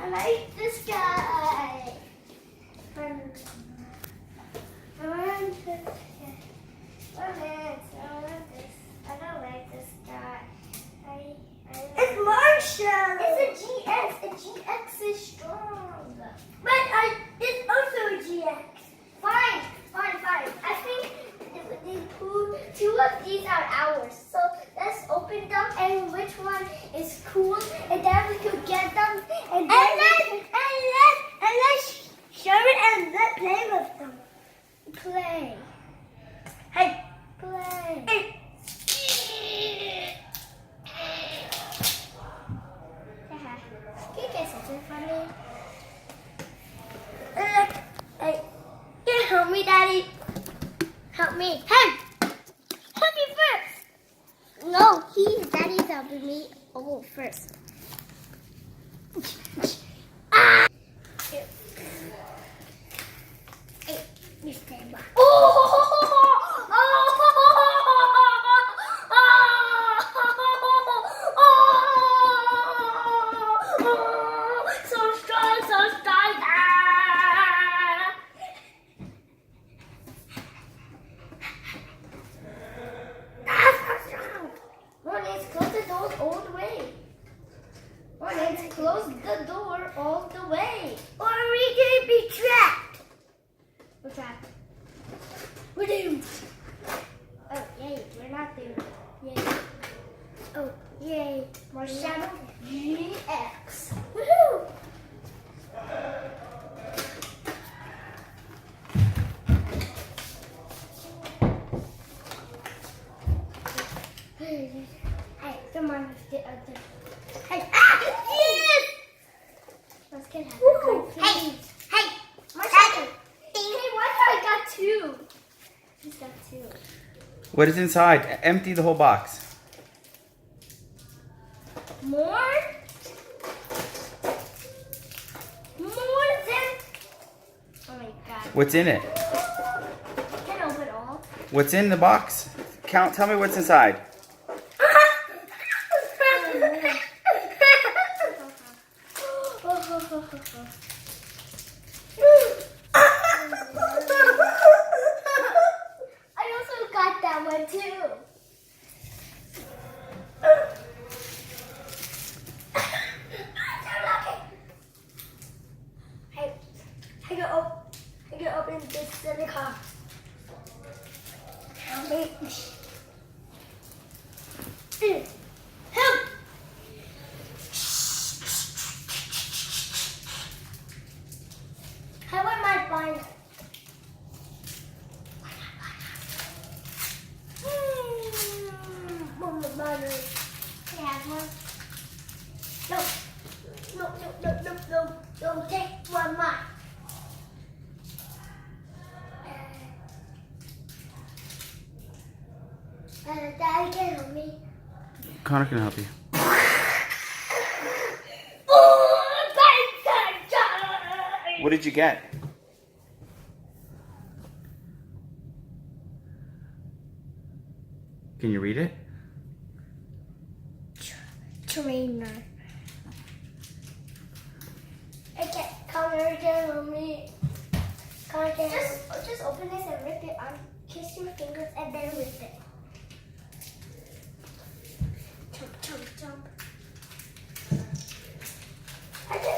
I like this guy. I want this. I don't like this guy. It's Marshall. It's a GX. A GX is strong. But it's also a GX. Fine. I think two of these are ours. So let's open them and which one is cool, and then we could get them and let's share it and let's play with them. Play. Hey, play. Hey. Can you get something for me? Hey, can you help me, Daddy? Help me. Hey! Help me first! No, Daddy's helping me. Oh, first. Ah! Hey, you stand by. So strong, so strong. Close the door all the way. Close the door all the way. Or we can be trapped. We're trapped. We're doomed. Oh, yay. We're not doomed. Yay. Oh, yay. Marshall GX. Woohoo! Hey, come on, let's get out there. Hey, yes! Let's get out there. Hey, Marshall. Hey, why did I got two? He's got two. What is inside? Empty the whole box. More than. Oh my God. What's in it? Can I open all? What's in the box? Tell me what's inside. I also got that one too. Hey, I can open this in the car. Help me. Help! How about my binder? Binder. Can I have one? No. Don't take one mine. Daddy can help me. Connor can help you. What did you get? Can you read it? Trainer. Okay, Connor can help me. Connor can just open this and rip it on. Kiss your fingers and then rip it. Jump. I did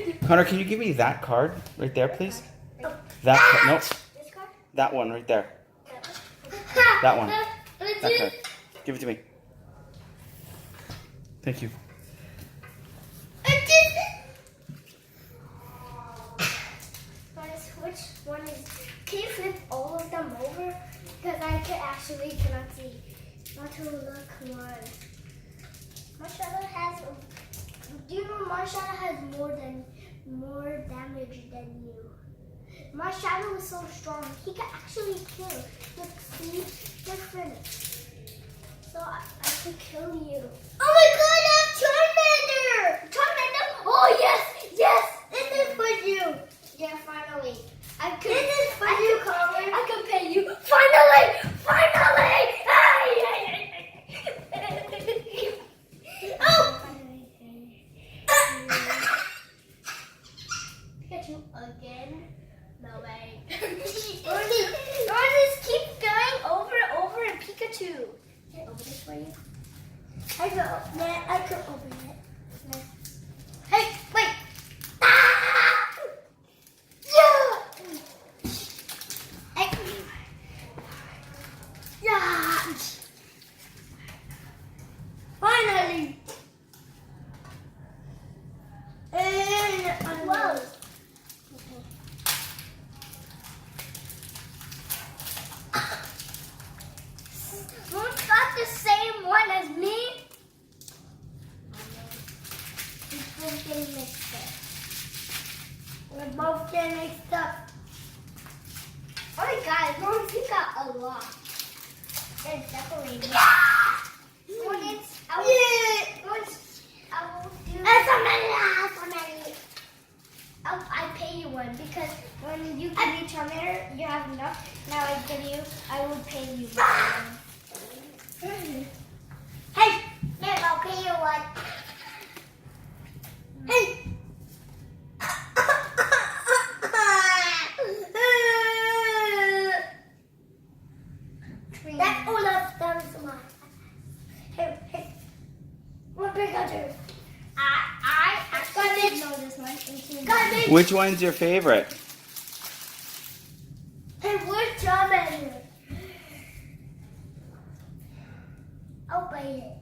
it. Connor, can you give me that card right there, please? Oh. Nope. This card? That one right there. That one. That card. Give it to me. Thank you. Which one is? Can you flip all of them over? Because I cannot see. Want to look one. Marshall has. Do you know Marshall has more damage than you? Marshall is so strong. He can actually kill. Look, see, different. So I could kill you. Oh my God! I have Charmander! Charmander! Oh yes! This is for you. Yeah, finally. This is for you, Connor. I can pay you. Finally! you. I can open it. I can open it. Hey, wait. Ah! Yeah. Hey. Yeah. Finally. And whoa. Who's got the same one as me? We're both getting mixed up. We're both getting mixed up. Oh my god, Lawrence, you got a lot. There's definitely Lawrence, I will do I pay you one because when you give me Charmander, you have enough. Now I will pay you one. Hey, Dad, I'll pay you one. Hey. That's all of them is mine. Hey. What Pikachu? I actually know this one. Got it. Which one's your favorite? Hey, where's Charmander? I'll buy it.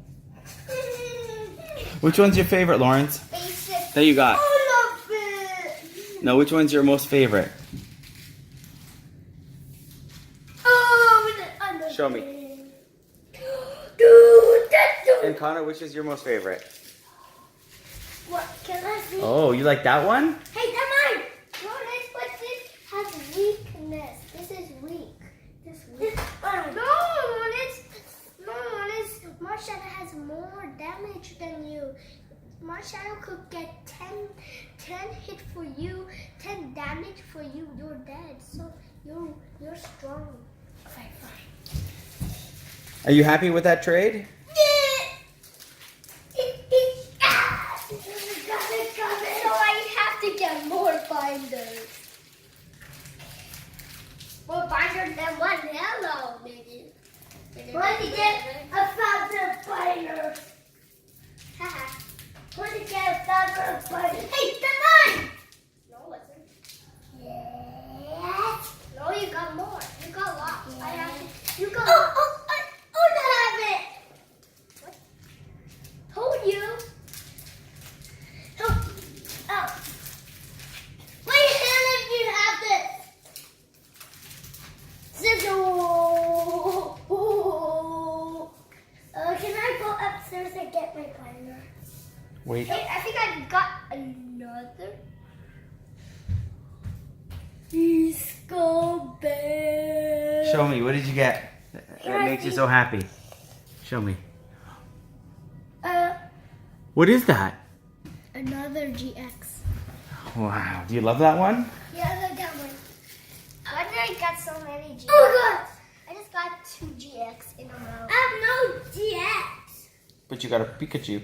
Which one's your favorite, Lawrence? Basic. That you got? All of it. No, which one's your most favorite? Show me. Dude, that's so... And Connor, which is your most favorite? What? Can I see? Oh, you like that one? Hey, that's mine. No, this has weakness. This is weak. This weak. No, Marshadow has more damage than you. Marshadow could get 10 hit for you, 10 damage for you. You're dead. So you're strong. Fine. Are you happy with that trade? So I have to get more binders. More binders than one yellow, maybe. Want to get 1,000 binders. Haha. Want to get 1,000 binders. Hey, that's mine! No, it wasn't. Yes. No, you got more. You got lots. Yeah. I have to. You got I have it. What? Told you. Oh. Wait, hand if you have this. Can I go upstairs and get my binder? Wait. Hey, I think I got another. Disco Bear. Show me. What did you get? That makes you so happy. Show me. What is that? Another GX. Wow. Do you love that one? Yeah, I like that one. Why did I got so many GX? Oh God! I just got 2 GX in a row. I have no GX. But you got a Pikachu.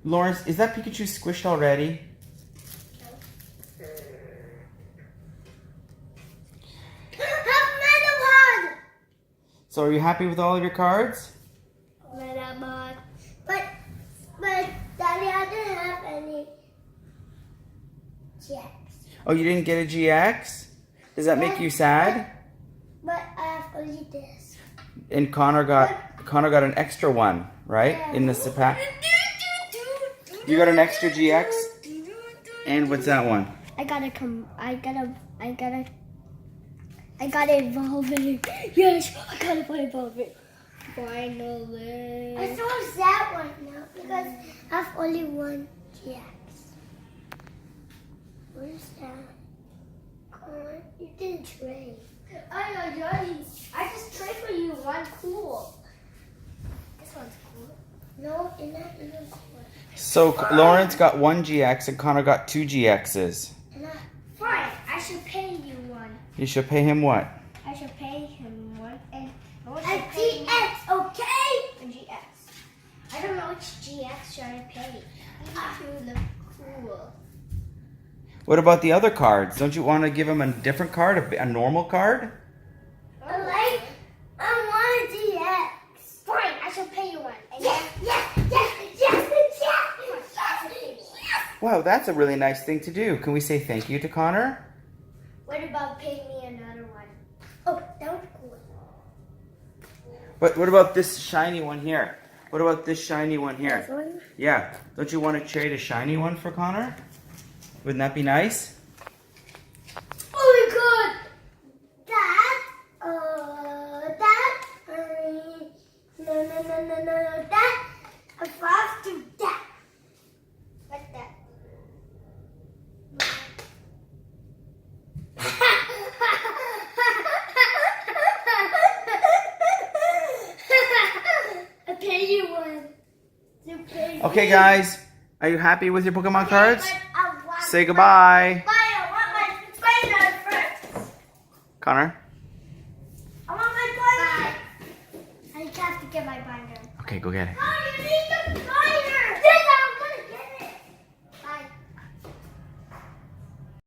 Lawrence, is that Pikachu squished already? So are you happy with all of your cards? But Daddy, I didn't have any GX. Oh, you didn't get a GX? Does that make you sad? But I have only this. And Connor got an extra one, right? Yeah. In the pack. You got an extra GX? And what's that one? I got evolving. Yes, I got evolving. Finally. I saw that one now because I have only one GX. Where's that? Come on, you didn't trade. I just trade for you one cool. This one's cool. No, it's not even cool. So Lawrence got 1 GX and Connor got 2 GXs. Fine, I should pay you one. You should pay him what? I should pay him one and a GX, okay? A GX. I don't know which GX should I pay. These two look cool. What about the other cards? Don't you want to give him a different card, a normal card? I want a GX. Fine, I should pay you one. And yeah. Wow, that's a really nice thing to do. Can we say thank you to Connor? What about paying me another one? Oh, that was cool. But what about this shiny one here? What about this shiny one here? This one? Yeah. Don't you want to trade a shiny one for Connor? Wouldn't that be nice? Oh my god! No, that. I'm fast to that. What's that? I pay you one. You pay Okay, me. guys. Are you happy with your Pokemon cards? But I want Say goodbye. I want my spider first. Connor? I want my binder. I have to get my binder. Okay, go get it. Mommy,